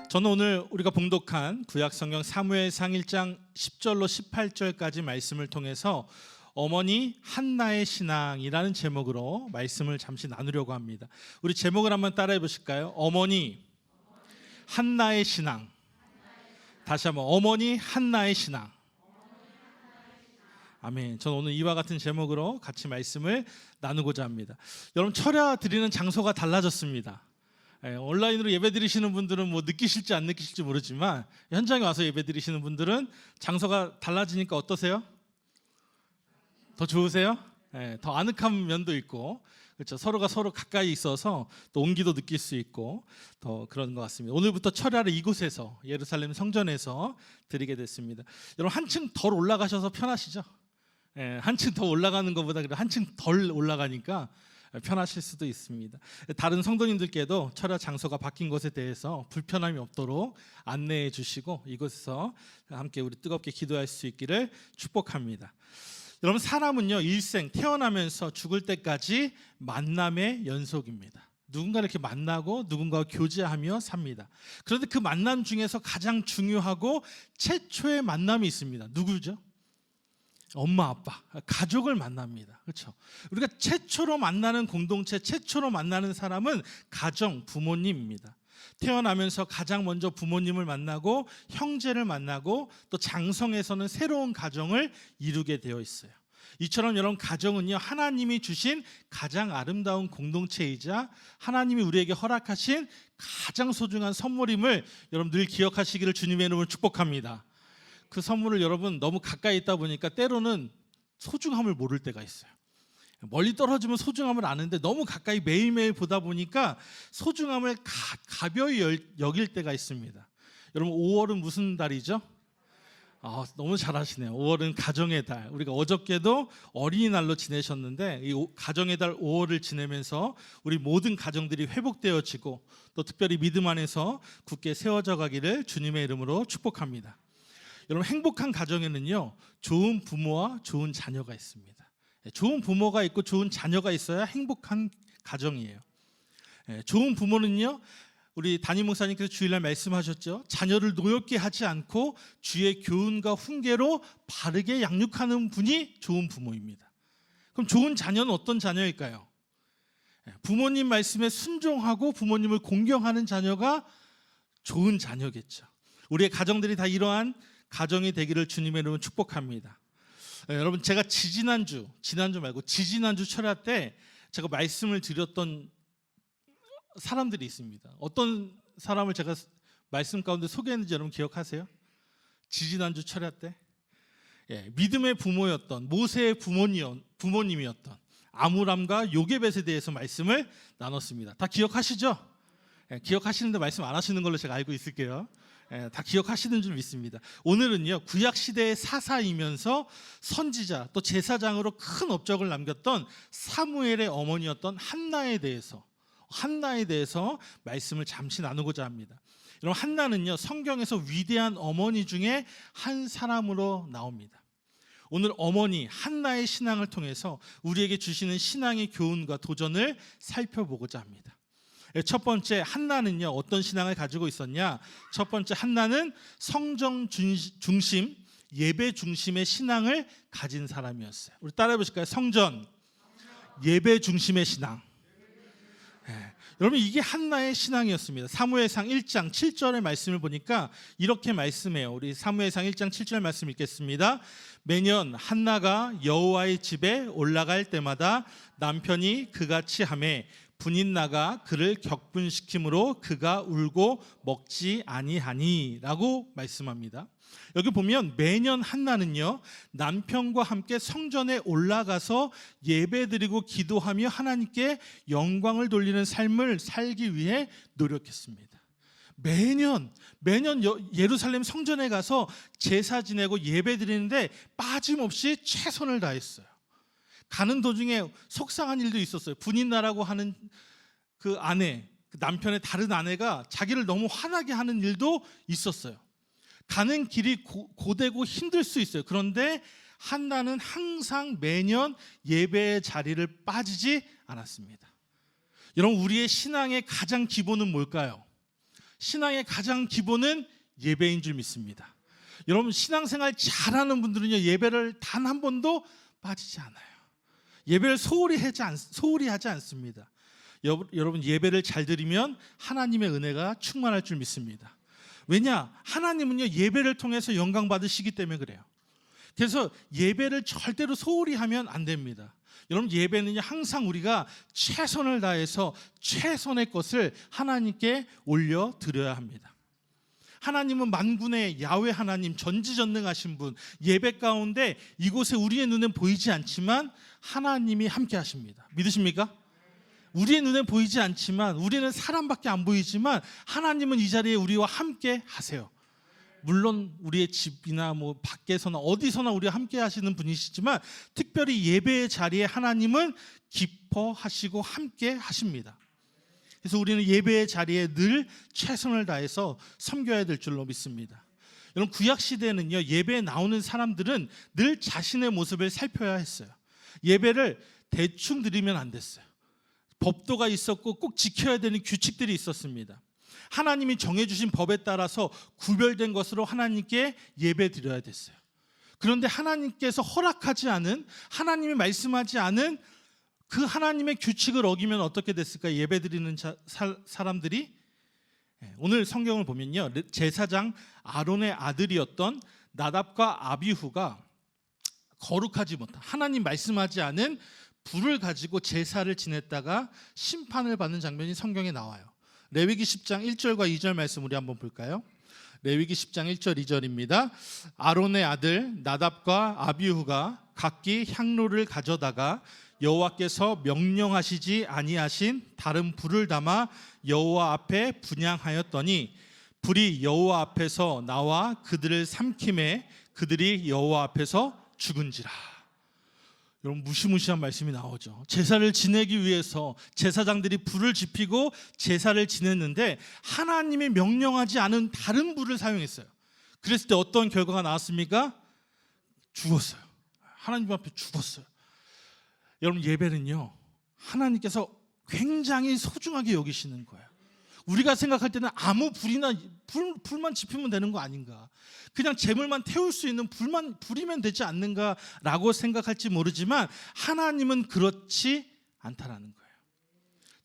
저는 오늘 우리가 봉독한 구약성경 사무엘상 1장 10절로 18절까지 말씀을 통해서 어머니 한나의 신앙이라는 제목으로 말씀을 잠시 나누려고 합니다. 우리 제목을 한번 따라해 보실까요? 어머니 한나의 신앙. 다시 한번 어머니 한나의 신앙. 아멘. 저는 오늘 이와 같은 제목으로 같이 말씀을 나누고자 합니다. 여러분, 철야 드리는 장소가 달라졌습니다. 온라인으로 예배 드리시는 분들은 뭐 느끼실지 안 느끼실지 모르지만 현장에 와서 예배 드리시는 분들은 장소가 달라지니까 어떠세요? 더 좋으세요? 더 아늑한 면도 있고, 그렇죠? 서로가 서로 가까이 있어서 또 온기도 느낄 수 있고 더 그런 것 같습니다. 오늘부터 철야를 이곳에서 예루살렘 성전에서 드리게 됐습니다. 여러분, 한층 덜 올라가셔서 편하시죠? 한층 더 올라가는 것보다 한층 덜 올라가니까 편하실 수도 있습니다. 다른 성도님들께도 철야 장소가 바뀐 것에 대해서 불편함이 없도록 안내해 주시고 이곳에서 함께 우리 뜨겁게 기도할 수 있기를 축복합니다. 여러분, 사람은요, 일생 태어나면서 죽을 때까지 만남의 연속입니다. 누군가 이렇게 만나고 누군가와 교제하며 삽니다. 그런데 그 만남 중에서 가장 중요하고 최초의 만남이 있습니다. 누구죠? 엄마, 아빠, 가족을 만납니다. 그렇죠? 우리가 최초로 만나는 공동체, 최초로 만나는 사람은 가정, 부모님입니다. 태어나면서 가장 먼저 부모님을 만나고 형제를 만나고 또 장성에서는 새로운 가정을 이루게 되어 있어요. 이처럼 여러분, 가정은요, 하나님이 주신 가장 아름다운 공동체이자 하나님이 우리에게 허락하신 가장 소중한 선물임을 여러분 늘 기억하시기를 주님의 이름으로 축복합니다. 그 선물을 여러분 너무 가까이 있다 보니까 때로는 소중함을 모를 때가 있어요. 멀리 떨어지면 소중함을 아는데 너무 가까이 매일매일 보다 보니까 소중함을 가벼이 여길 때가 있습니다. 여러분, 5월은 무슨 달이죠? 너무 잘하시네요. 5월은 가정의 달. 우리가 어저께도 어린이날로 지내셨는데 이 가정의 달 5월을 지내면서 우리 모든 가정들이 회복되어지고 또 특별히 믿음 안에서 굳게 세워져 가기를 주님의 이름으로 축복합니다. 여러분, 행복한 가정에는요, 좋은 부모와 좋은 자녀가 있습니다. 좋은 부모가 있고 좋은 자녀가 있어야 행복한 가정이에요. 좋은 부모는요, 우리 담임 목사님께서 주일날 말씀하셨죠. 자녀를 노엽게 하지 않고 주의 교훈과 훈계로 바르게 양육하는 분이 좋은 부모입니다. 그럼 좋은 자녀는 어떤 자녀일까요? 부모님 말씀에 순종하고 부모님을 공경하는 자녀가 좋은 자녀겠죠. 우리의 가정들이 다 이러한 가정이 되기를 주님의 이름으로 축복합니다. 여러분, 제가 지지난주 말고 지지난주 철야 때 제가 말씀을 드렸던 사람들이 있습니다. 어떤 사람을 제가 말씀 가운데 소개했는지 여러분 기억하세요? 지지난주 철야 때 믿음의 부모였던 모세의 부모님이었던 아므람과 요게벳에 대해서 말씀을 나눴습니다. 다 기억하시죠? 기억하시는데 말씀 안 하시는 걸로 제가 알고 있을게요. 다 기억하시는 줄 믿습니다. 오늘은요, 구약시대의 사사이면서 선지자 또 제사장으로 큰 업적을 남겼던 사무엘의 어머니였던 한나에 대해서 말씀을 잠시 나누고자 합니다. 여러분, 한나는요, 성경에서 위대한 어머니 중에 한 사람으로 나옵니다. 오늘 어머니 한나의 신앙을 통해서 우리에게 주시는 신앙의 교훈과 도전을 살펴보고자 합니다. 첫 번째, 한나는요, 어떤 신앙을 가지고 있었냐? 첫 번째, 한나는 성정 중심, 예배 중심의 신앙을 가진 사람이었어요. 우리 따라해 보실까요? 성전, 예배 중심의 신앙. 여러분, 이게 한나의 신앙이었습니다. 사무엘상 1장 7절의 말씀을 보니까 이렇게 말씀해요. 우리 사무엘상 1장 7절 말씀 읽겠습니다. 매년 한나가 여호와의 집에 올라갈 때마다 남편이 그같이 하매 분인나가 그를 격분시키므로 그가 울고 먹지 아니하니 라고 말씀합니다. 여기 보면 매년 한나는요, 남편과 함께 성전에 올라가서 예배드리고 기도하며 하나님께 영광을 돌리는 삶을 살기 위해 노력했습니다. 매년 예루살렘 성전에 가서 제사 지내고 예배드리는데 빠짐없이 최선을 다했어요. 가는 도중에 속상한 일도 있었어요. 분인나라고 하는 그 아내, 그 남편의 다른 아내가 자기를 너무 화나게 하는 일도 있었어요. 가는 길이 고되고 힘들 수 있어요. 그런데 한나는 항상 매년 예배의 자리를 빠지지 않았습니다. 여러분, 우리의 신앙의 가장 기본은 뭘까요? 신앙의 가장 기본은 예배인 줄 믿습니다. 여러분 신앙생활 잘하는 분들은요 예배를 단 한 번도 빠지지 않아요. 예배를 소홀히 하지 않습니다. 여러분 예배를 잘 드리면 하나님의 은혜가 충만할 줄 믿습니다. 왜냐? 하나님은요 예배를 통해서 영광 받으시기 때문에 그래요. 그래서 예배를 절대로 소홀히 하면 안 됩니다. 여러분 예배는요 항상 우리가 최선을 다해서 최선의 것을 하나님께 올려 드려야 합니다. 하나님은 만군의 야훼 하나님, 전지전능하신 분, 예배 가운데 이곳에 우리의 눈엔 보이지 않지만 하나님이 함께 하십니다. 믿으십니까? 우리의 눈에 보이지 않지만, 우리는 사람밖에 안 보이지만 하나님은 이 자리에 우리와 함께 하세요. 물론 우리의 집이나 뭐 밖에서나 어디서나 우리와 함께 하시는 분이시지만 특별히 예배의 자리에 하나님은 기뻐하시고 함께 하십니다. 그래서 우리는 예배의 자리에 늘 최선을 다해서 섬겨야 될 줄로 믿습니다. 여러분 구약 시대에는요 예배에 나오는 사람들은 늘 자신의 모습을 살펴야 했어요. 예배를 대충 드리면 안 됐어요. 법도가 있었고 꼭 지켜야 되는 규칙들이 있었습니다. 하나님이 정해주신 법에 따라서 구별된 것으로 하나님께 예배 드려야 됐어요. 그런데 하나님께서 허락하지 않은, 하나님이 말씀하지 않은 그 하나님의 규칙을 어기면 어떻게 됐을까? 예배 드리는 사람들이 오늘 성경을 보면요 제사장 아론의 아들이었던 나답과 아비후가 거룩하지 못한, 하나님 말씀하지 않은 불을 가지고 제사를 지냈다가 심판을 받는 장면이 성경에 나와요. 레위기 10장 1절과 2절 말씀 우리 한번 볼까요? 레위기 10장 1절 2절입니다. 아론의 아들 나답과 아비후가 각기 향로를 가져다가 여호와께서 명령하시지 아니하신 다른 불을 담아 여호와 앞에 분향하였더니 불이 여호와 앞에서 나와 그들을 삼킴에 그들이 여호와 앞에서 죽은지라. 여러분 무시무시한 말씀이 나오죠. 제사를 지내기 위해서 제사장들이 불을 지피고 제사를 지냈는데 하나님이 명령하지 않은 다른 불을 사용했어요. 그랬을 때 어떤 결과가 나왔습니까? 죽었어요. 하나님 앞에 죽었어요. 여러분 예배는요 하나님께서 굉장히 소중하게 여기시는 거예요. 우리가 생각할 때는 아무 불만 지피면 되는 거 아닌가, 그냥 재물만 태울 수 있는 불이면 되지 않는가라고 생각할지 모르지만 하나님은 그렇지 않다라는 거예요.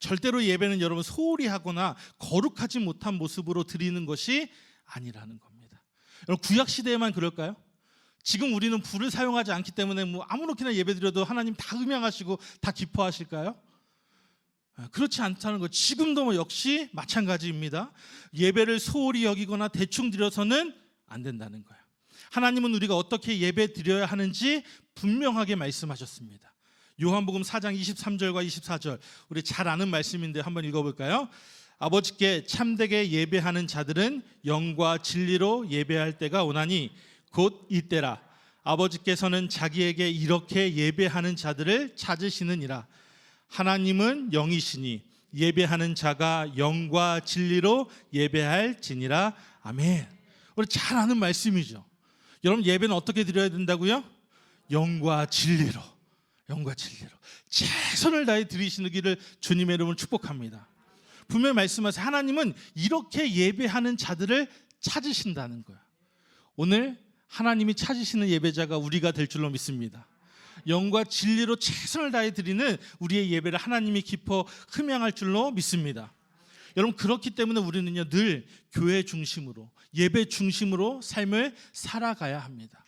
절대로 예배는 여러분 소홀히 하거나 거룩하지 못한 모습으로 드리는 것이 아니라는 겁니다. 여러분 구약 시대에만 그럴까요? 지금 우리는 불을 사용하지 않기 때문에 뭐 아무렇게나 예배드려도 하나님 다 음향하시고 다 기뻐하실까요? 그렇지 않다는 거. 지금도 역시 마찬가지입니다. 예배를 소홀히 여기거나 대충 드려서는 안 된다는 거예요. 하나님은 우리가 어떻게 예배 드려야 하는지 분명하게 말씀하셨습니다. 요한복음 4장 23절과 24절 우리 잘 아는 말씀인데 한번 읽어볼까요? 아버지께 참되게 예배하는 자들은 영과 진리로 예배할 때가 오나니 곧 이때라. 아버지께서는 자기에게 이렇게 예배하는 자들을 찾으시느니라. 하나님은 영이시니 예배하는 자가 영과 진리로 예배할지니라. 아멘. 우리 잘 아는 말씀이죠. 여러분 예배는 어떻게 드려야 된다고요? 영과 진리로, 영과 진리로 최선을 다해 드리시기를 주님의 이름으로 축복합니다. 분명히 말씀하세요. 하나님은 이렇게 예배하는 자들을 찾으신다는 거예요. 오늘 하나님이 찾으시는 예배자가 우리가 될 줄로 믿습니다. 영과 진리로 최선을 다해 드리는 우리의 예배를 하나님이 기뻐 흠양할 줄로 믿습니다. 여러분 그렇기 때문에 우리는요 늘 교회 중심으로, 예배 중심으로 삶을 살아가야 합니다.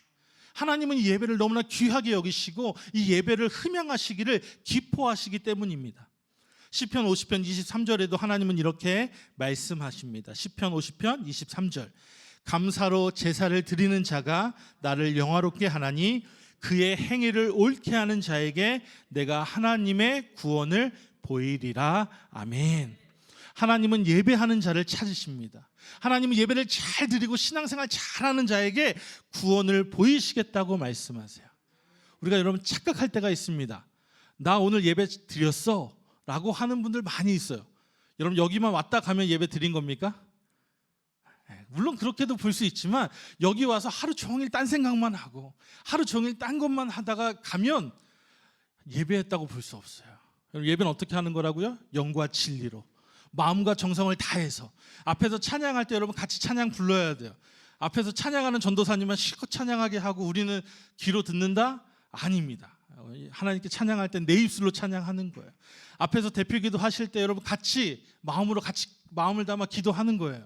하나님은 이 예배를 너무나 귀하게 여기시고 이 예배를 흠양하시기를 기뻐하시기 때문입니다. 시편 50편 23절에도 하나님은 이렇게 말씀하십니다. 시편 50편 23절 감사로 제사를 드리는 자가 나를 영화롭게 하나니 그의 행위를 옳게 하는 자에게 내가 하나님의 구원을 보이리라. 아멘. 하나님은 예배하는 자를 찾으십니다. 하나님은 예배를 잘 드리고 신앙생활 잘하는 자에게 구원을 보이시겠다고 말씀하세요. 우리가 여러분 착각할 때가 있습니다. 나 오늘 예배 드렸어 라고 하는 분들 많이 있어요. 여러분 여기만 왔다 가면 예배 드린 겁니까? 물론 그렇게도 볼 수 있지만 여기 와서 하루 종일 딴 생각만 하고 하루 종일 딴 것만 하다가 가면 예배했다고 볼 수 없어요. 예배는 어떻게 하는 거라고요? 영과 진리로. 마음과 정성을 다해서 앞에서 찬양할 때 여러분 같이 찬양 불러야 돼요. 앞에서 찬양하는 전도사님만 실컷 찬양하게 하고 우리는 귀로 듣는다? 아닙니다. 하나님께 찬양할 때 내 입술로 찬양하는 거예요. 앞에서 대표기도 하실 때 여러분 같이 마음을 담아 기도하는 거예요.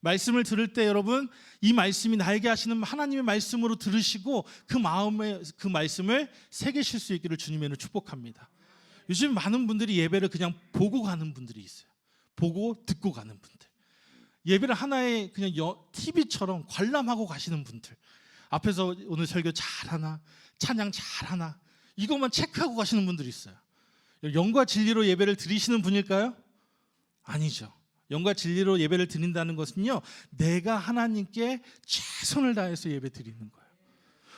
말씀을 들을 때 여러분 이 말씀이 나에게 하시는 하나님의 말씀으로 들으시고 그 마음에 그 말씀을 새기실 수 있기를 주님의 이름으로 축복합니다. 요즘 많은 분들이 예배를 그냥 보고 가는 분들이 있어요. 보고 듣고 가는 분들. 예배를 하나의 그냥 TV처럼 관람하고 가시는 분들. 앞에서 오늘 설교 잘하나, 찬양 잘하나 이것만 체크하고 가시는 분들이 있어요. 영과 진리로 예배를 드리시는 분일까요? 아니죠. 영과 진리로 예배를 드린다는 것은요, 내가 하나님께 최선을 다해서 예배 드리는 거예요.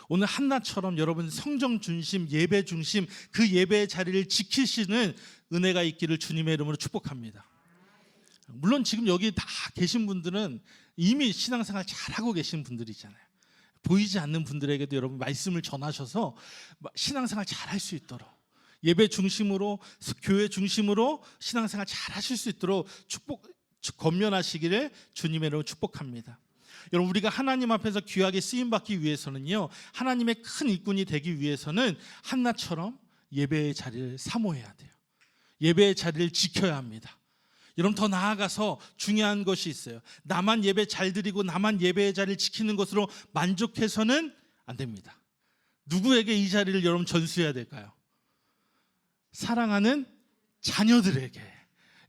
오늘 한나처럼 여러분 성정 중심, 예배 중심 그 예배의 자리를 지키시는 은혜가 있기를 주님의 이름으로 축복합니다. 물론 지금 여기 다 계신 분들은 이미 신앙생활 잘하고 계신 분들이잖아요. 보이지 않는 분들에게도 여러분 말씀을 전하셔서 신앙생활 잘할 수 있도록 예배 중심으로 교회 중심으로 신앙생활 잘하실 수 있도록 건면하시기를 주님의 이름으로 축복합니다. 여러분 우리가 하나님 앞에서 귀하게 쓰임받기 위해서는요, 하나님의 큰 일꾼이 되기 위해서는 한나처럼 예배의 자리를 사모해야 돼요. 예배의 자리를 지켜야 합니다. 여러분 더 나아가서 중요한 것이 있어요. 나만 예배 잘 드리고 나만 예배의 자리를 지키는 것으로 만족해서는 안 됩니다. 누구에게 이 자리를 여러분 전수해야 될까요? 사랑하는 자녀들에게.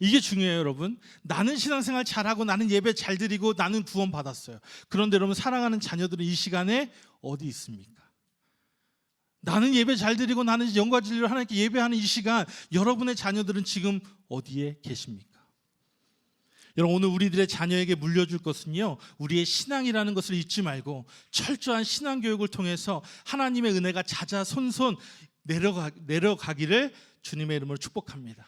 이게 중요해요 여러분. 나는 신앙생활 잘하고 나는 예배 잘 드리고 나는 구원 받았어요. 그런데 여러분 사랑하는 자녀들은 이 시간에 어디 있습니까? 나는 예배 잘 드리고 나는 영과 진리로 하나님께 예배하는 이 시간 여러분의 자녀들은 지금 어디에 계십니까? 여러분 오늘 우리들의 자녀에게 물려줄 것은요, 우리의 신앙이라는 것을 잊지 말고 철저한 신앙교육을 통해서 하나님의 은혜가 자자손손 내려가기를 주님의 이름으로 축복합니다.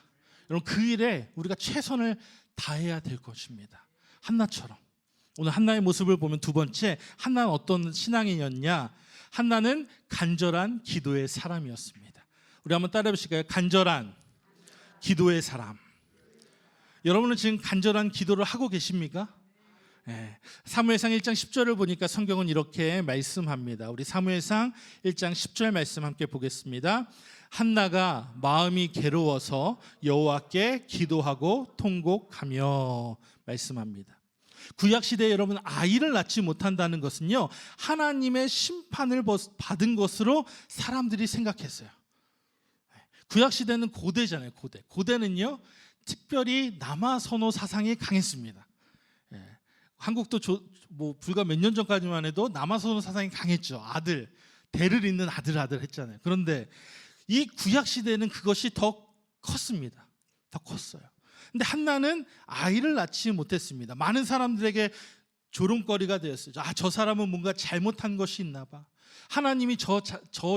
여러분 그 일에 우리가 최선을 다해야 될 것입니다. 한나처럼. 오늘 한나의 모습을 보면 두 번째, 한나는 어떤 신앙인이었냐? 한나는 간절한 기도의 사람이었습니다. 우리 한번 따라해 보실까요? 간절한 기도의 사람. 여러분은 지금 간절한 기도를 하고 계십니까? 사무엘상 1장 10절을 보니까 성경은 이렇게 말씀합니다. 우리 사무엘상 1장 10절 말씀 함께 보겠습니다. 한나가 마음이 괴로워서 여호와께 기도하고 통곡하며 말씀합니다. 구약시대에 여러분 아이를 낳지 못한다는 것은요, 하나님의 심판을 받은 것으로 사람들이 생각했어요. 구약시대는 고대잖아요. 고대는요 특별히 남아선호 사상이 강했습니다. 한국도 불과 몇 년 전까지만 해도 남아선호 사상이 강했죠. 대를 잇는 아들 했잖아요. 그런데 이 구약 시대는 그것이 더 컸습니다. 더 컸어요. 근데 한나는 아이를 낳지 못했습니다. 많은 사람들에게 조롱거리가 되었어요. 저 사람은 뭔가 잘못한 것이 있나 봐. 하나님이 저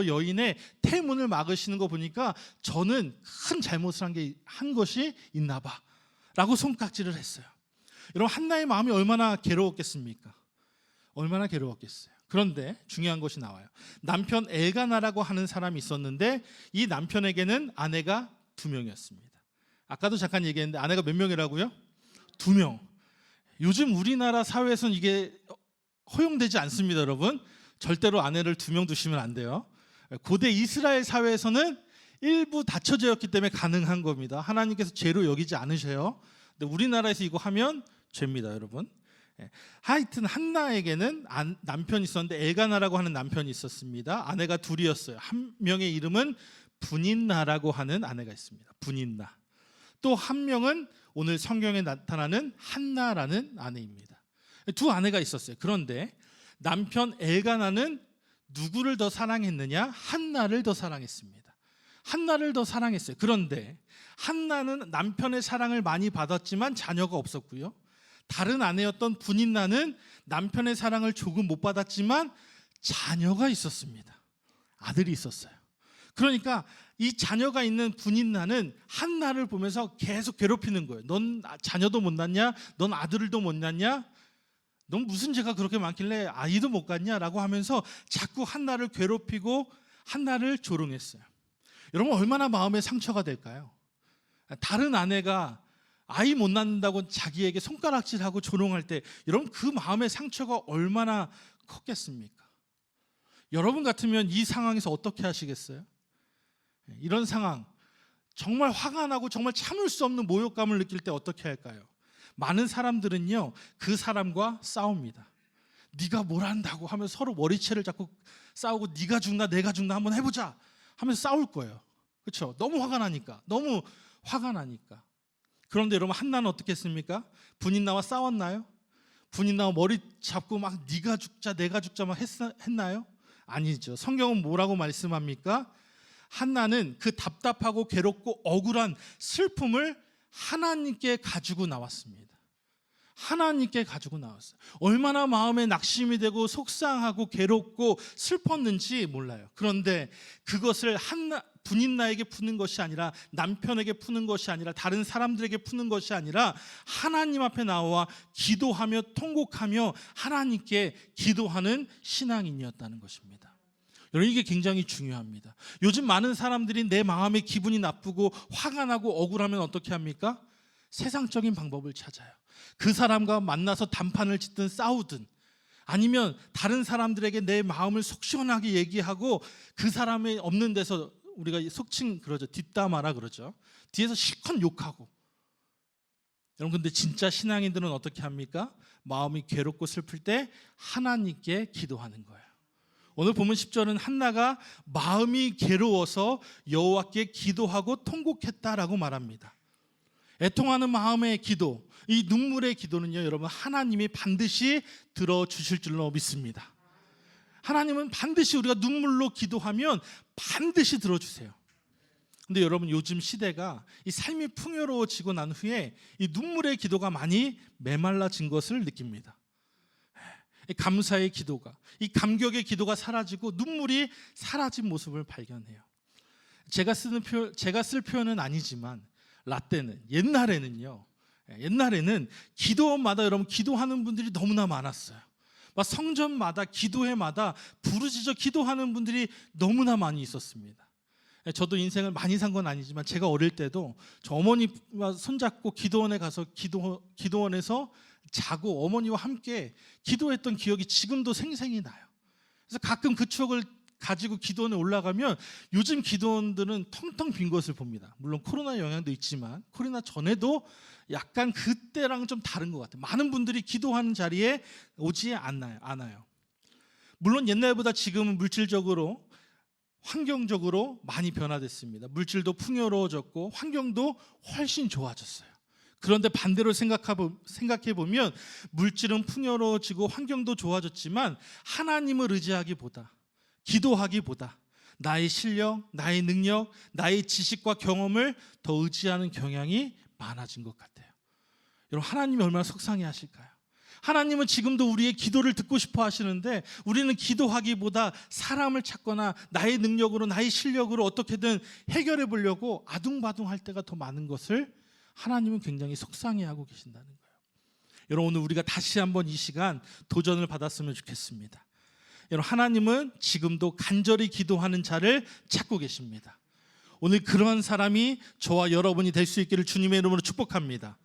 여인의 태문을 막으시는 거 보니까 저는 큰 잘못을 한 것이 있나 봐 라고 손깍지를 했어요. 여러분 한나의 마음이 얼마나 괴로웠겠습니까? 얼마나 괴로웠겠어요. 그런데 중요한 것이 나와요. 남편 엘가나라고 하는 사람이 있었는데 이 남편에게는 아내가 2명이었습니다. 아까도 잠깐 얘기했는데 아내가 몇 명이라고요? 2명. 요즘 우리나라 사회에서는 이게 허용되지 않습니다, 여러분. 절대로 아내를 2명 두시면 안 돼요. 고대 이스라엘 사회에서는 일부 다처제였기 때문에 가능한 겁니다. 하나님께서 죄로 여기지 않으셔요. 근데 우리나라에서 이거 하면 죄입니다, 여러분. 하여튼 한나에게는 남편이 있었는데 엘가나라고 하는 남편이 있었습니다. 아내가 2이었어요. 한 명의 이름은 분인나라고 하는 아내가 있습니다. 분인나. 또 한 명은 오늘 성경에 나타나는 한나라는 아내입니다. 2 아내가 있었어요. 그런데 남편 엘가나는 누구를 더 사랑했느냐? 한나를 더 사랑했습니다. 한나를 더 사랑했어요. 그런데 한나는 남편의 사랑을 많이 받았지만 자녀가 없었고요. 다른 아내였던 분인나는 남편의 사랑을 조금 못 받았지만 자녀가 있었습니다. 아들이 있었어요. 그러니까 이 자녀가 있는 분인나는 한나를 보면서 계속 괴롭히는 거예요. 넌 자녀도 못 낳냐? 넌 아들도 못 낳냐? 넌 무슨 죄가 그렇게 많길래 아이도 못 갖냐? 라고 하면서 자꾸 한나를 괴롭히고 한나를 조롱했어요. 여러분 얼마나 마음에 상처가 될까요? 다른 아내가 아이 못 낳는다고 자기에게 손가락질하고 조롱할 때 여러분 그 마음의 상처가 얼마나 컸겠습니까? 여러분 같으면 이 상황에서 어떻게 하시겠어요? 이런 상황 정말 화가 나고 정말 참을 수 없는 모욕감을 느낄 때 어떻게 할까요? 많은 사람들은요 그 사람과 싸웁니다. 네가 뭘 한다고 하면서 서로 머리채를 잡고 싸우고 네가 죽나 내가 죽나 한번 해보자 하면서 싸울 거예요. 그렇죠? 너무 화가 나니까. 그런데 여러분 한나는 어떻게 했습니까? 분인 나와 싸웠나요? 분인 나와 머리 잡고 막 네가 죽자 내가 죽자 막 했나요? 아니죠. 성경은 뭐라고 말씀합니까? 한나는 그 답답하고 괴롭고 억울한 슬픔을 하나님께 가지고 나왔습니다. 하나님께 가지고 나왔어요. 얼마나 마음에 낙심이 되고 속상하고 괴롭고 슬펐는지 몰라요. 그런데 그것을 분인나에게 푸는 것이 아니라 남편에게 푸는 것이 아니라 다른 사람들에게 푸는 것이 아니라 하나님 앞에 나와 기도하며 통곡하며 하나님께 기도하는 신앙인이었다는 것입니다. 여러분 이게 굉장히 중요합니다. 요즘 많은 사람들이 내 마음에 기분이 나쁘고 화가 나고 억울하면 어떻게 합니까? 세상적인 방법을 찾아요. 그 사람과 만나서 단판을 짓든 싸우든 아니면 다른 사람들에게 내 마음을 속 시원하게 얘기하고 그 사람이 없는 데서 우리가 속칭 그러죠. 뒷담화라 그러죠. 뒤에서 실컷 욕하고. 여러분 근데 진짜 신앙인들은 어떻게 합니까? 마음이 괴롭고 슬플 때 하나님께 기도하는 거예요. 오늘 보면 10절은 한나가 마음이 괴로워서 여호와께 기도하고 통곡했다라고 말합니다. 애통하는 마음의 기도, 이 눈물의 기도는요 여러분 하나님이 반드시 들어주실 줄로 믿습니다. 하나님은 반드시 우리가 눈물로 기도하면 반드시 들어주세요. 근데 여러분 요즘 시대가 이 삶이 풍요로워지고 난 후에 이 눈물의 기도가 많이 메말라진 것을 느낍니다. 이 감사의 기도가, 이 감격의 기도가 사라지고 눈물이 사라진 모습을 발견해요. 제가 쓸 표현은 아니지만 라떼는 옛날에는 기도원마다 여러분 기도하는 분들이 너무나 많았어요. 막 성전마다 기도회마다 부르짖어 기도하는 분들이 너무나 많이 있었습니다. 저도 인생을 많이 산 건 아니지만 제가 어릴 때도 저 어머니와 손잡고 기도원에 가서 기도원에서 자고 어머니와 함께 기도했던 기억이 지금도 생생히 나요. 그래서 가끔 그 추억을 가지고 기도원에 올라가면 요즘 기도원들은 텅텅 빈 것을 봅니다. 물론 코로나 영향도 있지만 코로나 전에도 약간 그때랑 좀 다른 것 같아요. 많은 분들이 기도하는 자리에 오지 않아요. 물론 옛날보다 지금은 물질적으로 환경적으로 많이 변화됐습니다. 물질도 풍요로워졌고 환경도 훨씬 좋아졌어요. 그런데 반대로 생각해 보면 물질은 풍요로워지고 환경도 좋아졌지만 하나님을 의지하기보다 기도하기보다 나의 실력, 나의 능력, 나의 지식과 경험을 더 의지하는 경향이 많아진 것 같아요. 여러분 하나님이 얼마나 속상해 하실까요? 하나님은 지금도 우리의 기도를 듣고 싶어 하시는데 우리는 기도하기보다 사람을 찾거나 나의 능력으로 나의 실력으로 어떻게든 해결해 보려고 아둥바둥할 때가 더 많은 것을 하나님은 굉장히 속상해 하고 계신다는 거예요. 여러분 오늘 우리가 다시 한번 이 시간 도전을 받았으면 좋겠습니다. 여러분 하나님은 지금도 간절히 기도하는 자를 찾고 계십니다. 오늘 그러한 사람이 저와 여러분이 될 수 있기를 주님의 이름으로 축복합니다.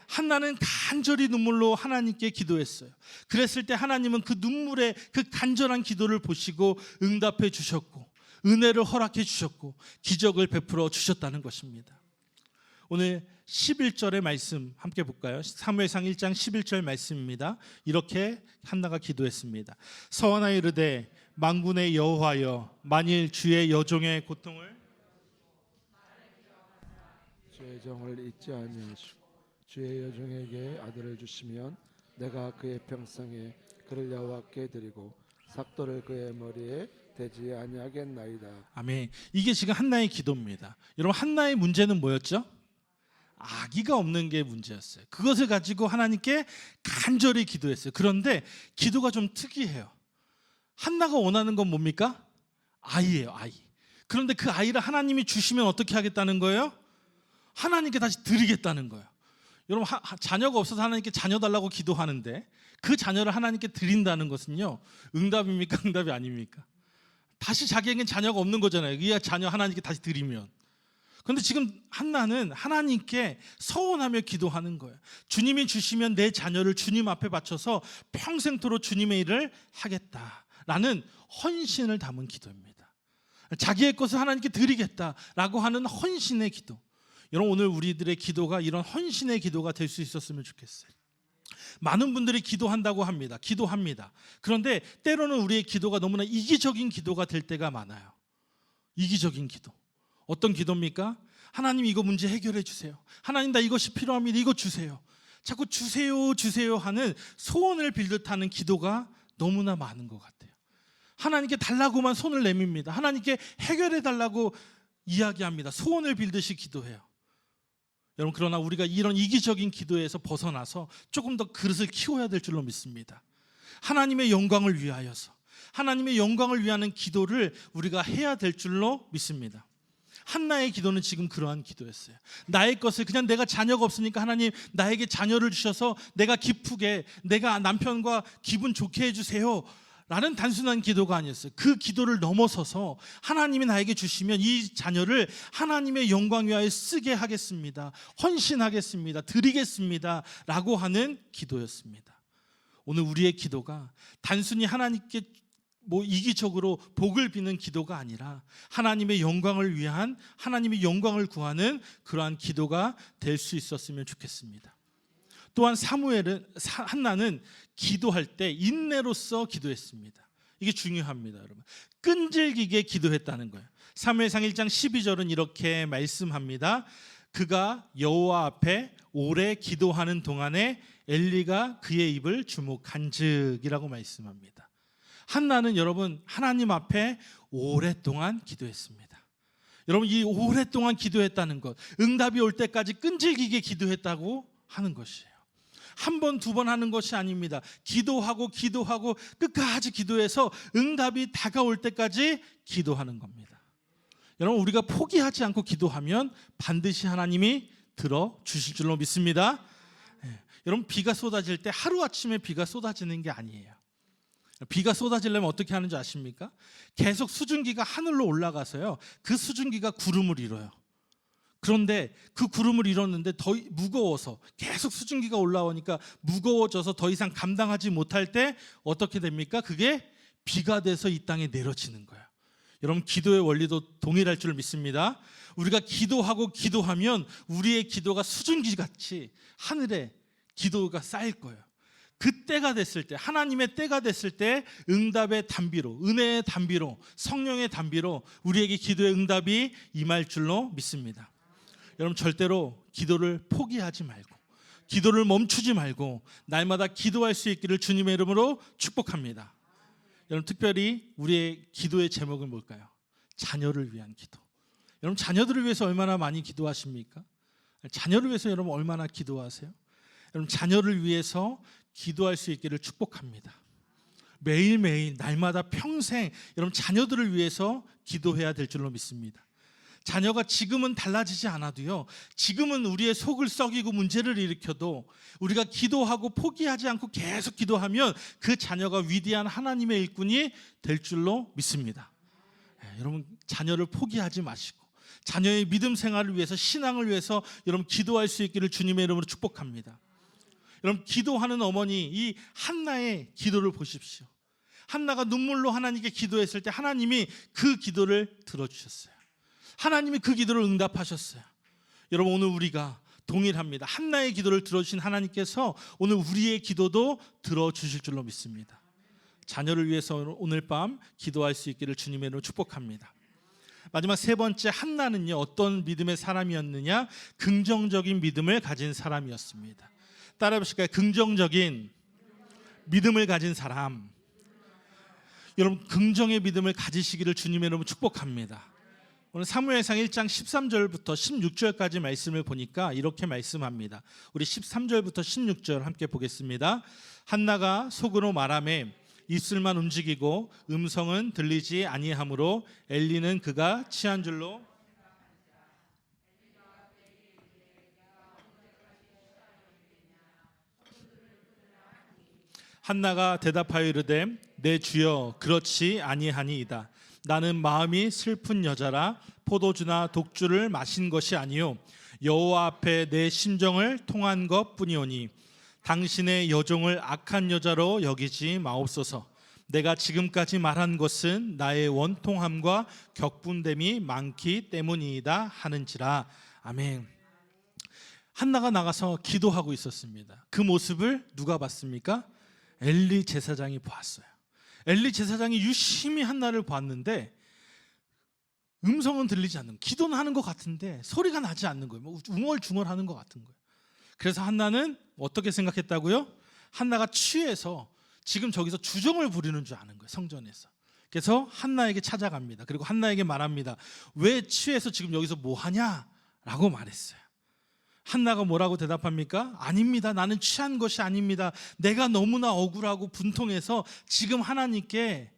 한나는 간절히 눈물로 하나님께 기도했어요. 그랬을 때 하나님은 그 눈물의 그 간절한 기도를 보시고 응답해 주셨고 은혜를 허락해 주셨고 기적을 베풀어 주셨다는 것입니다. 오늘 11절의 말씀 함께 볼까요? 사무엘상 1장 11절 말씀입니다. 이렇게 한나가 기도했습니다. 서원하여 이르되 만군의 여호와여 만일 주의 여종의 고통을 주의 정을 잊지 아니하시고 주의 여종에게 아들을 주시면 내가 그의 평생에 그를 여호와께 드리고 삭도를 그의 머리에 대지 아니하겠나이다. 아멘. 이게 지금 한나의 기도입니다. 여러분 한나의 문제는 뭐였죠? 아기가 없는 게 문제였어요. 그것을 가지고 하나님께 간절히 기도했어요. 그런데 기도가 좀 특이해요. 한나가 원하는 건 뭡니까? 아이예요, 아이. 그런데 그 아이를 하나님이 주시면 어떻게 하겠다는 거예요? 하나님께 다시 드리겠다는 거예요. 여러분 자녀가 없어서 하나님께 자녀 달라고 기도하는데 그 자녀를 하나님께 드린다는 것은요 응답입니까? 응답이 아닙니까? 다시 자기에겐 자녀가 없는 거잖아요. 이 자녀 하나님께 다시 드리면 그런데 지금 한나는 하나님께 서원하며 기도하는 거예요. 주님이 주시면 내 자녀를 주님 앞에 바쳐서 평생토록 주님의 일을 하겠다라는 헌신을 담은 기도입니다. 자기의 것을 하나님께 드리겠다라고 하는 헌신의 기도. 여러분, 오늘 우리들의 기도가 이런 헌신의 기도가 될 수 있었으면 좋겠어요. 많은 분들이 기도한다고 합니다. 기도합니다. 그런데 때로는 우리의 기도가 너무나 이기적인 기도가 될 때가 많아요. 이기적인 기도. 어떤 기도입니까? 하나님, 이거 문제 해결해 주세요. 하나님, 나 이것이 필요합니다. 이거 주세요. 자꾸 주세요 주세요 하는 소원을 빌듯 하는 기도가 너무나 많은 것 같아요. 하나님께 달라고만 손을 내밉니다. 하나님께 해결해 달라고 이야기합니다. 소원을 빌듯이 기도해요. 여러분, 그러나 우리가 이런 이기적인 기도에서 벗어나서 조금 더 그릇을 키워야 될 줄로 믿습니다. 하나님의 영광을 위하여서, 하나님의 영광을 위하는 기도를 우리가 해야 될 줄로 믿습니다. 한나의 기도는 지금 그러한 기도였어요. 나의 것을, 그냥 내가 자녀가 없으니까 하나님 나에게 자녀를 주셔서 내가 기쁘게, 내가 남편과 기분 좋게 해주세요 라는 단순한 기도가 아니었어요. 그 기도를 넘어서서 하나님이 나에게 주시면 이 자녀를 하나님의 영광 위하여 쓰게 하겠습니다, 헌신하겠습니다, 드리겠습니다 라고 하는 기도였습니다. 오늘 우리의 기도가 단순히 하나님께 이기적으로 복을 비는 기도가 아니라 하나님의 영광을 위한, 하나님의 영광을 구하는 그러한 기도가 될 수 있었으면 좋겠습니다. 또한 한나는 기도할 때 인내로서 기도했습니다. 이게 중요합니다, 여러분. 끈질기게 기도했다는 거예요. 사무엘상 1장 12절은 이렇게 말씀합니다. 그가 여호와 앞에 오래 기도하는 동안에 엘리가 그의 입을 주목한즉이라고 말씀합니다. 한나는 여러분 하나님 앞에 오랫동안 기도했습니다. 여러분, 이 오랫동안 기도했다는 것, 응답이 올 때까지 끈질기게 기도했다고 하는 것이에요. 한 번, 두 번 하는 것이 아닙니다. 기도하고 끝까지 기도해서 응답이 다가올 때까지 기도하는 겁니다. 여러분, 우리가 포기하지 않고 기도하면 반드시 하나님이 들어주실 줄로 믿습니다. 여러분, 비가 쏟아질 때 하루아침에 비가 쏟아지는 게 아니에요. 비가 쏟아지려면 어떻게 하는지 아십니까? 계속 수증기가 하늘로 올라가서요, 그 수증기가 구름을 이뤄요. 그런데 그 구름을 이뤘는데 더 무거워서, 계속 수증기가 올라오니까 무거워져서 더 이상 감당하지 못할 때 어떻게 됩니까? 그게 비가 돼서 이 땅에 내려지는 거예요. 여러분, 기도의 원리도 동일할 줄 믿습니다. 우리가 기도하면 우리의 기도가 수증기같이 하늘에 기도가 쌓일 거예요. 그 때가 됐을 때, 하나님의 때가 됐을 때 응답의 단비로, 은혜의 단비로, 성령의 단비로 우리에게 기도의 응답이 임할 줄로 믿습니다. 여러분, 절대로 기도를 포기하지 말고, 기도를 멈추지 말고 날마다 기도할 수 있기를 주님의 이름으로 축복합니다. 여러분, 특별히 우리의 기도의 제목은 뭘까요? 자녀를 위한 기도. 여러분, 자녀들을 위해서 얼마나 많이 기도하십니까? 자녀를 위해서 여러분 얼마나 기도하세요? 여러분, 자녀를 위해서 기도할 수 있기를 축복합니다. 매일매일, 날마다, 평생 여러분 자녀들을 위해서 기도해야 될 줄로 믿습니다. 자녀가 지금은 달라지지 않아도요, 지금은 우리의 속을 썩이고 문제를 일으켜도 우리가 기도하고 포기하지 않고 계속 기도하면 그 자녀가 위대한 하나님의 일꾼이 될 줄로 믿습니다. 여러분, 자녀를 포기하지 마시고 자녀의 믿음 생활을 위해서, 신앙을 위해서 여러분 기도할 수 있기를 주님의 이름으로 축복합니다. 여러분, 기도하는 어머니, 이 한나의 기도를 보십시오. 한나가 눈물로 하나님께 기도했을 때 하나님이 그 기도를 들어주셨어요. 하나님이 그 기도를 응답하셨어요. 여러분, 오늘 우리가 동일합니다. 한나의 기도를 들어주신 하나님께서 오늘 우리의 기도도 들어주실 줄로 믿습니다. 자녀를 위해서 오늘 밤 기도할 수 있기를 주님의 이름으로 축복합니다. 마지막 세 번째, 한나는요, 어떤 믿음의 사람이었느냐? 긍정적인 믿음을 가진 사람이었습니다. 따라해 보실까요? 긍정적인 믿음을 가진 사람. 여러분, 긍정의 믿음을 가지시기를 주님의 이름으로 축복합니다. 오늘 사무엘상 1장 13절부터 16절까지 말씀을 보니까 이렇게 말씀합니다. 우리 13절부터 16절 함께 보겠습니다. 한나가 속으로 말하매 입술만 움직이고 음성은 들리지 아니하므로 엘리는 그가 취한 줄로 한나가 대답하여 이르되 내 주여 그렇지 아니하니이다. 나는 마음이 슬픈 여자라 포도주나 독주를 마신 것이 아니요 여호와 앞에 내 심정을 통한 것뿐이오니 당신의 여종을 악한 여자로 여기지 마옵소서. 내가 지금까지 말한 것은 나의 원통함과 격분됨이 많기 때문이다 하는지라. 아멘. 한나가 나가서 기도하고 있었습니다. 그 모습을 누가 봤습니까? 엘리 제사장이 보았어요. 엘리 제사장이 유심히 한나를 봤는데 음성은 들리지 않는 거예요. 기도는 하는 것 같은데 소리가 나지 않는 거예요. 뭐 웅얼중얼하는 것 같은 거예요. 그래서 한나는 어떻게 생각했다고요? 한나가 취해서 지금 저기서 주정을 부리는 줄 아는 거예요. 성전에서. 그래서 한나에게 찾아갑니다. 그리고 한나에게 말합니다. 왜 취해서 지금 여기서 뭐 하냐? 라고 말했어요. 한나가 뭐라고 대답합니까? 아닙니다. 나는 취한 것이 아닙니다. 내가 너무나 억울하고 분통해서 지금 하나님께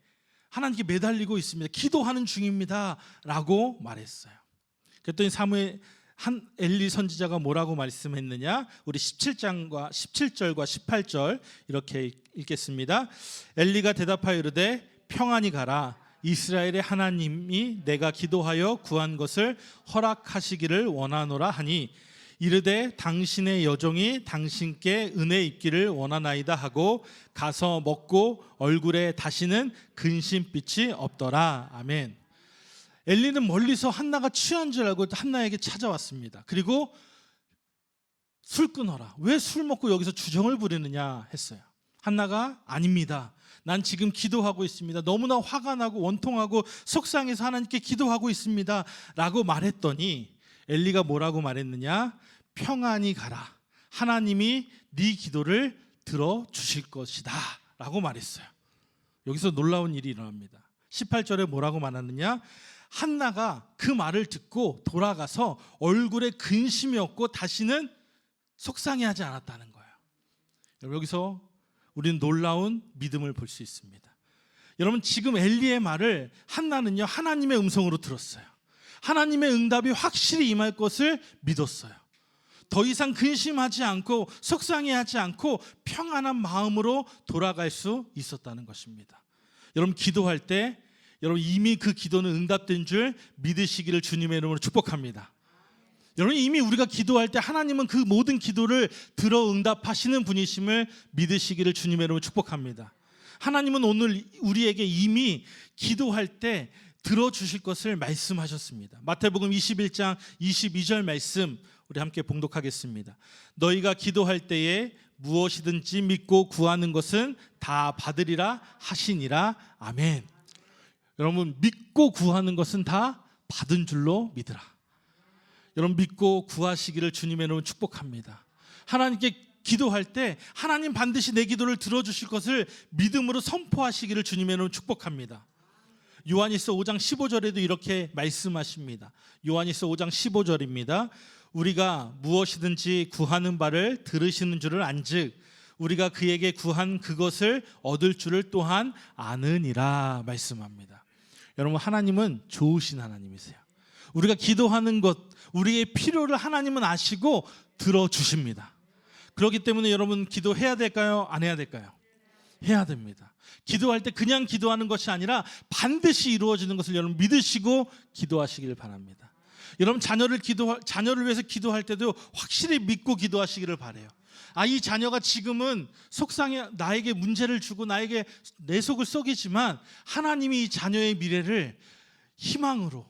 매달리고 있습니다. 기도하는 중입니다. 라고 말했어요. 그랬더니 엘리 선지자가 뭐라고 말씀했느냐? 우리 17절과 18절 이렇게 읽겠습니다. 엘리가 대답하여 이르되 평안히 가라. 이스라엘의 하나님이 내가 기도하여 구한 것을 허락하시기를 원하노라 하니 이르되 당신의 여종이 당신께 은혜 입기를 원하나이다 하고 가서 먹고 얼굴에 다시는 근심빛이 없더라. 아멘. 엘리는 멀리서 한나가 취한 줄 알고 한나에게 찾아왔습니다. 그리고 술 끊어라. 왜 술 먹고 여기서 주정을 부리느냐 했어요. 한나가 아닙니다. 난 지금 기도하고 있습니다. 너무나 화가 나고 원통하고 속상해서 하나님께 기도하고 있습니다. 라고 말했더니 엘리가 뭐라고 말했느냐? 평안히 가라. 하나님이 네 기도를 들어주실 것이다. 라고 말했어요. 여기서 놀라운 일이 일어납니다. 18절에 뭐라고 말하느냐? 한나가 그 말을 듣고 돌아가서 얼굴에 근심이 없고 다시는 속상해하지 않았다는 거예요. 여기서 우리는 놀라운 믿음을 볼 수 있습니다. 여러분, 지금 엘리의 말을 한나는요 하나님의 음성으로 들었어요. 하나님의 응답이 확실히 임할 것을 믿었어요. 더 이상 근심하지 않고 속상해하지 않고 평안한 마음으로 돌아갈 수 있었다는 것입니다. 여러분, 기도할 때 여러분 이미 그 기도는 응답된 줄 믿으시기를 주님의 이름으로 축복합니다. 여러분, 이미 우리가 기도할 때 하나님은 그 모든 기도를 들어 응답하시는 분이심을 믿으시기를 주님의 이름으로 축복합니다. 하나님은 오늘 우리에게 이미 기도할 때 들어주실 것을 말씀하셨습니다. 마태복음 21장 22절 말씀 우리 함께 봉독하겠습니다. 너희가 기도할 때에 무엇이든지 믿고 구하는 것은 다 받으리라 하시니라. 아멘. 여러분, 믿고 구하는 것은 다 받은 줄로 믿으라. 여러분, 믿고 구하시기를 주님의 이름으로 축복합니다. 하나님께 기도할 때 하나님 반드시 내 기도를 들어주실 것을 믿음으로 선포하시기를 주님의 이름으로 축복합니다. 요한일서 5장 15절에도 이렇게 말씀하십니다. 요한일서 5장 15절입니다. 우리가 무엇이든지 구하는 바를 들으시는 줄을 안즉 우리가 그에게 구한 그것을 얻을 줄을 또한 아느니라 말씀합니다. 여러분, 하나님은 좋으신 하나님이세요. 우리가 기도하는 것, 우리의 필요를 하나님은 아시고 들어주십니다. 그렇기 때문에 여러분, 기도해야 될까요? 안 해야 될까요? 해야 됩니다. 기도할 때 그냥 기도하는 것이 아니라 반드시 이루어지는 것을 여러분 믿으시고 기도하시길 바랍니다. 여러분, 자녀를 위해서 기도할 때도 확실히 믿고 기도하시기를 바라요. 이 자녀가 지금은 속상해 나에게 문제를 주고 나에게 내 속을 썩이지만 하나님이 이 자녀의 미래를 희망으로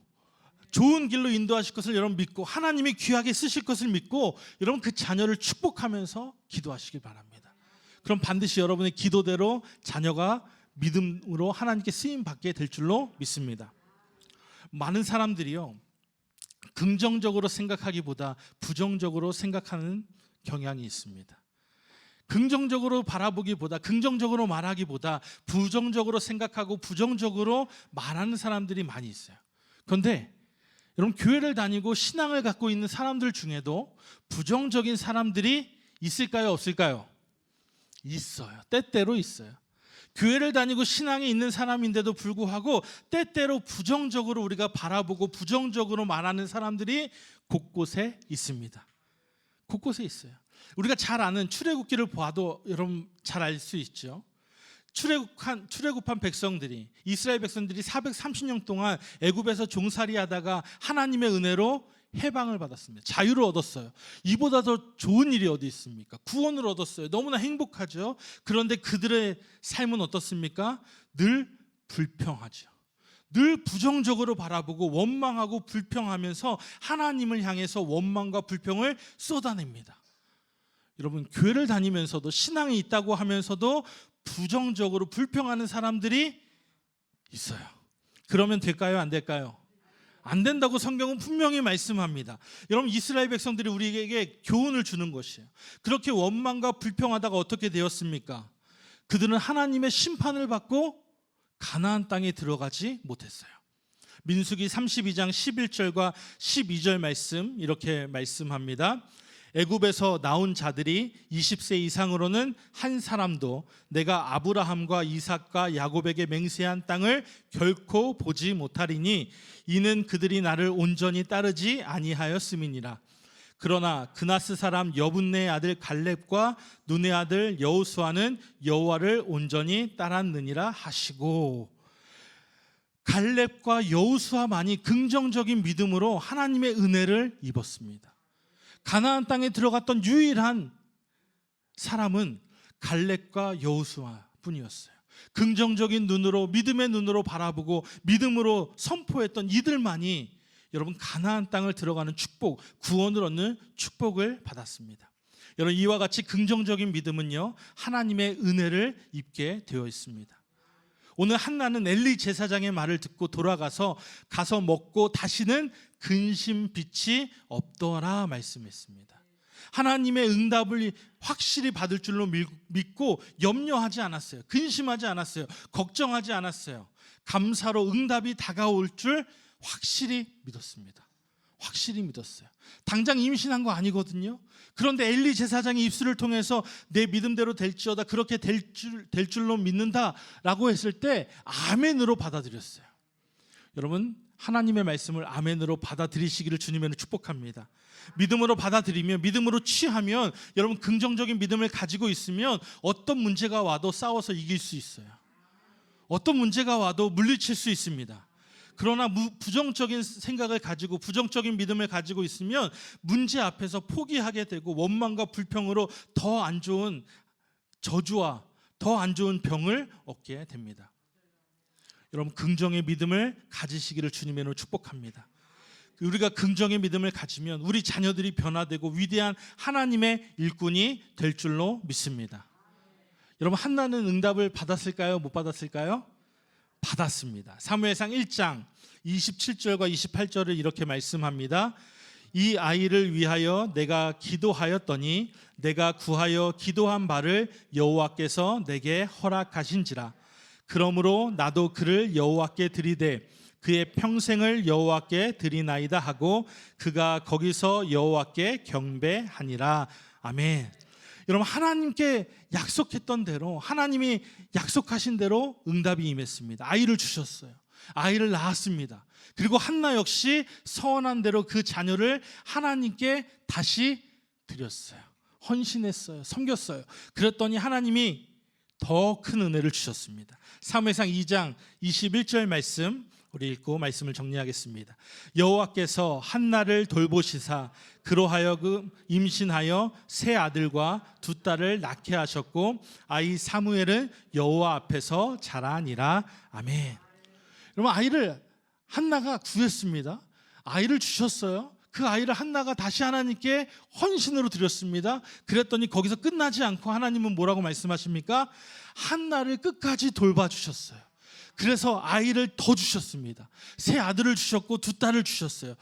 좋은 길로 인도하실 것을 여러분 믿고 하나님이 귀하게 쓰실 것을 믿고 여러분 그 자녀를 축복하면서 기도하시길 바랍니다. 그럼 반드시 여러분의 기도대로 자녀가 믿음으로 하나님께 쓰임 받게 될 줄로 믿습니다. 많은 사람들이요 긍정적으로 생각하기보다 부정적으로 생각하는 경향이 있습니다. 긍정적으로 바라보기보다, 긍정적으로 말하기보다 부정적으로 생각하고 부정적으로 말하는 사람들이 많이 있어요. 그런데 여러분, 교회를 다니고 신앙을 갖고 있는 사람들 중에도 부정적인 사람들이 있을까요? 없을까요? 있어요. 때때로 있어요. 교회를 다니고 신앙에 있는 사람인데도 불구하고 때때로 부정적으로 우리가 바라보고 부정적으로 말하는 사람들이 곳곳에 있습니다. 곳곳에 있어요. 우리가 잘 아는 출애굽기를 봐도 여러분 잘 알 수 있죠. 출애굽한 백성들이, 이스라엘 백성들이 430년 동안 애굽에서 종살이하다가 하나님의 은혜로 해방을 받았습니다. 자유를 얻었어요. 이보다 더 좋은 일이 어디 있습니까? 구원을 얻었어요. 너무나 행복하죠. 그런데 그들의 삶은 어떻습니까? 늘 불평하죠. 늘 부정적으로 바라보고 원망하고 불평하면서 하나님을 향해서 원망과 불평을 쏟아냅니다. 여러분, 교회를 다니면서도 신앙이 있다고 하면서도 부정적으로 불평하는 사람들이 있어요. 그러면 될까요? 안 될까요? 안 된다고 성경은 분명히 말씀합니다. 여러분, 이스라엘 백성들이 우리에게 교훈을 주는 것이에요. 그렇게 원망과 불평하다가 어떻게 되었습니까? 그들은 하나님의 심판을 받고 가나안 땅에 들어가지 못했어요. 민수기 32장 11절과 12절 말씀 이렇게 말씀합니다. 애굽에서 나온 자들이 20세 이상으로는 한 사람도 내가 아브라함과 이삭과 야곱에게 맹세한 땅을 결코 보지 못하리니 이는 그들이 나를 온전히 따르지 아니하였음이니라. 그러나 그나스 사람 여분네의 아들 갈렙과 눈의 아들 여호수아는 여호와를 온전히 따랐느니라 하시고, 갈렙과 여호수아만이 긍정적인 믿음으로 하나님의 은혜를 입었습니다. 가나안 땅에 들어갔던 유일한 사람은 갈렙과 여호수아 뿐이었어요. 긍정적인 눈으로, 믿음의 눈으로 바라보고 믿음으로 선포했던 이들만이 여러분 가나안 땅을 들어가는 축복, 구원을 얻는 축복을 받았습니다. 여러분, 이와 같이 긍정적인 믿음은요, 하나님의 은혜를 입게 되어 있습니다. 오늘 한나는 엘리 제사장의 말을 듣고 돌아가서 가서 먹고 다시는 근심 빛이 없더라 말씀했습니다. 하나님의 응답을 확실히 받을 줄로 믿고 염려하지 않았어요. 근심하지 않았어요. 걱정하지 않았어요. 감사로 응답이 다가올 줄 확실히 믿었습니다. 확실히 믿었어요. 당장 임신한 거 아니거든요. 그런데 엘리 제사장의 입술을 통해서 내 믿음대로 될지어다, 그렇게 될 줄로 믿는다라고 했을 때 아멘으로 받아들였어요. 여러분, 하나님의 말씀을 아멘으로 받아들이시기를 주님으로 축복합니다. 믿음으로 받아들이면, 믿음으로 취하면, 여러분 긍정적인 믿음을 가지고 있으면 어떤 문제가 와도 싸워서 이길 수 있어요. 어떤 문제가 와도 물리칠 수 있습니다. 그러나 부정적인 생각을 가지고 부정적인 믿음을 가지고 있으면 문제 앞에서 포기하게 되고 원망과 불평으로 더 안 좋은 저주와 더 안 좋은 병을 얻게 됩니다. 여러분, 긍정의 믿음을 가지시기를 주님으로 축복합니다. 우리가 긍정의 믿음을 가지면 우리 자녀들이 변화되고 위대한 하나님의 일꾼이 될 줄로 믿습니다. 여러분, 한나는 응답을 받았을까요? 못 받았을까요? 받았습니다. 사무엘상 1장 27절과 28절을 이렇게 말씀합니다. 이 아이를 위하여 내가 기도하였더니 내가 구하여 기도한 바를 여호와께서 내게 허락하신지라. 그러므로 나도 그를 여호와께 드리되 그의 평생을 여호와께 드리나이다 하고 그가 거기서 여호와께 경배하니라. 아멘. 여러분, 하나님께 약속했던 대로, 하나님이 약속하신 대로 응답이 임했습니다. 아이를 주셨어요. 아이를 낳았습니다. 그리고 한나 역시 서원한 대로 그 자녀를 하나님께 다시 드렸어요. 헌신했어요. 섬겼어요. 그랬더니 하나님이 더 큰 은혜를 주셨습니다. 사무엘상 2장 21절 말씀 우리 읽고 말씀을 정리하겠습니다. 여호와께서 한나를 돌보시사 그로 하여금 임신하여 세 아들과 두 딸을 낳게 하셨고 아이 사무엘은 여호와 앞에서 자라니라. 아멘. 여러분, 아이를 한나가 구했습니다. 아이를 주셨어요. 그 아이를 한나가 다시 하나님께 헌신으로 드렸습니다. 그랬더니 거기서 끝나지 않고 하나님은 뭐라고 말씀하십니까? 한나를 끝까지 돌봐주셨어요. 그래서 아이를 더 주셨습니다. 세 아들을 주셨고 두 딸을 주셨어요.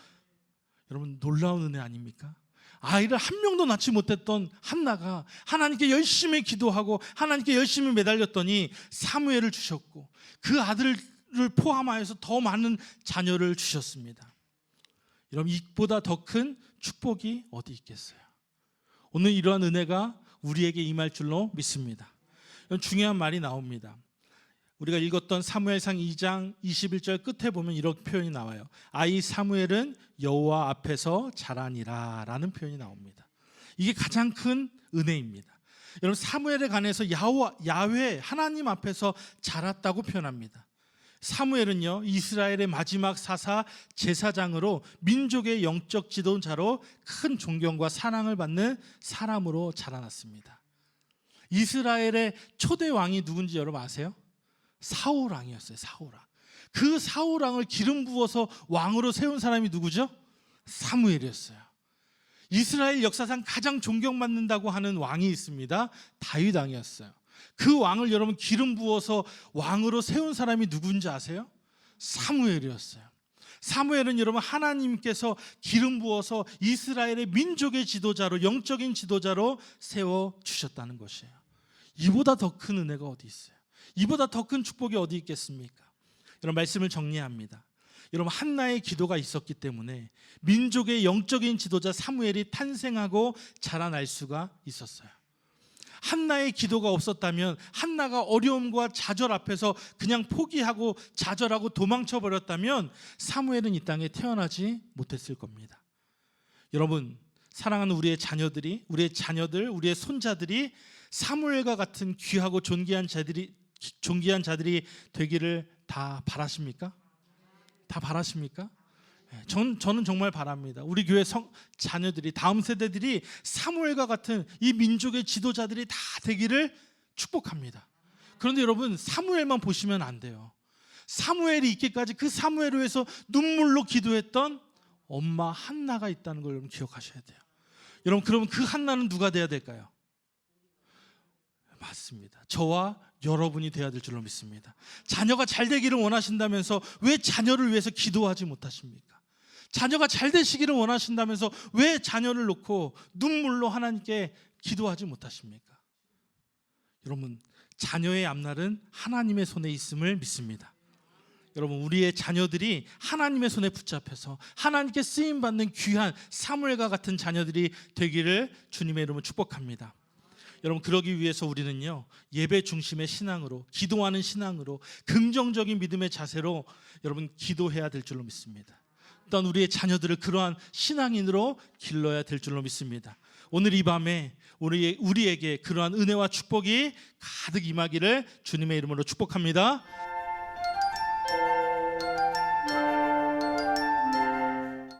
여러분, 놀라운 은혜 아닙니까? 아이를 한 명도 낳지 못했던 한나가 하나님께 열심히 기도하고 하나님께 열심히 매달렸더니 사무엘을 주셨고 그 아들을 포함하여서 더 많은 자녀를 주셨습니다. 여러분, 이보다 더 큰 축복이 어디 있겠어요? 오늘 이러한 은혜가 우리에게 임할 줄로 믿습니다. 중요한 말이 나옵니다. 우리가 읽었던 사무엘상 2장 21절 끝에 보면 이런 표현이 나와요. 아이 사무엘은 여호와 앞에서 자라니라 라는 표현이 나옵니다. 이게 가장 큰 은혜입니다. 여러분 사무엘에 관해서 야훼 하나님 앞에서 자랐다고 표현합니다. 사무엘은요 이스라엘의 마지막 사사 제사장으로 민족의 영적 지도자로 큰 존경과 사랑을 받는 사람으로 자라났습니다. 이스라엘의 초대 왕이 누군지 여러분 아세요? 사울 왕이었어요. 사울 왕. 그 사울 왕을 기름 부어서 왕으로 세운 사람이 누구죠? 사무엘이었어요. 이스라엘 역사상 가장 존경받는다고 하는 왕이 있습니다. 다윗 왕이었어요. 그 왕을 여러분 기름 부어서 왕으로 세운 사람이 누군지 아세요? 사무엘이었어요. 사무엘은 여러분 하나님께서 기름 부어서 이스라엘의 민족의 지도자로, 영적인 지도자로 세워주셨다는 것이에요. 이보다 더 큰 은혜가 어디 있어요? 이보다 더 큰 축복이 어디 있겠습니까? 여러분 말씀을 정리합니다. 여러분 한나의 기도가 있었기 때문에 민족의 영적인 지도자 사무엘이 탄생하고 자라날 수가 있었어요. 한나의 기도가 없었다면 한나가 어려움과 좌절 앞에서 그냥 포기하고 좌절하고 도망쳐 버렸다면 사무엘은 이 땅에 태어나지 못했을 겁니다. 여러분 사랑하는 우리의 자녀들, 우리의 손자들이 사무엘과 같은 귀하고 존귀한 자들이 되기를 다 바라십니까? 다 바라십니까? 저는 정말 바랍니다. 우리 교회 자녀들이, 다음 세대들이 사무엘과 같은 이 민족의 지도자들이 다 되기를 축복합니다. 그런데 여러분 사무엘만 보시면 안 돼요. 사무엘이 있기까지 그 사무엘을 위해서 눈물로 기도했던 엄마 한나가 있다는 걸 여러분 기억하셔야 돼요. 여러분 그러면 그 한나는 누가 돼야 될까요? 맞습니다. 저와 여러분이 돼야 될 줄로 믿습니다. 자녀가 잘 되기를 원하신다면서 왜 자녀를 위해서 기도하지 못하십니까? 자녀가 잘 되시기를 원하신다면서 왜 자녀를 놓고 눈물로 하나님께 기도하지 못하십니까? 여러분 자녀의 앞날은 하나님의 손에 있음을 믿습니다. 여러분 우리의 자녀들이 하나님의 손에 붙잡혀서 하나님께 쓰임받는 귀한 사무엘과 같은 자녀들이 되기를 주님의 이름으로 축복합니다. 여러분 그러기 위해서 우리는요 예배 중심의 신앙으로, 기도하는 신앙으로, 긍정적인 믿음의 자세로 여러분 기도해야 될 줄로 믿습니다. 또한 우리의 자녀들을 그러한 신앙인으로 길러야 될 줄로 믿습니다. 오늘 이 밤에 우리에게 그러한 은혜와 축복이 가득 임하기를 주님의 이름으로 축복합니다.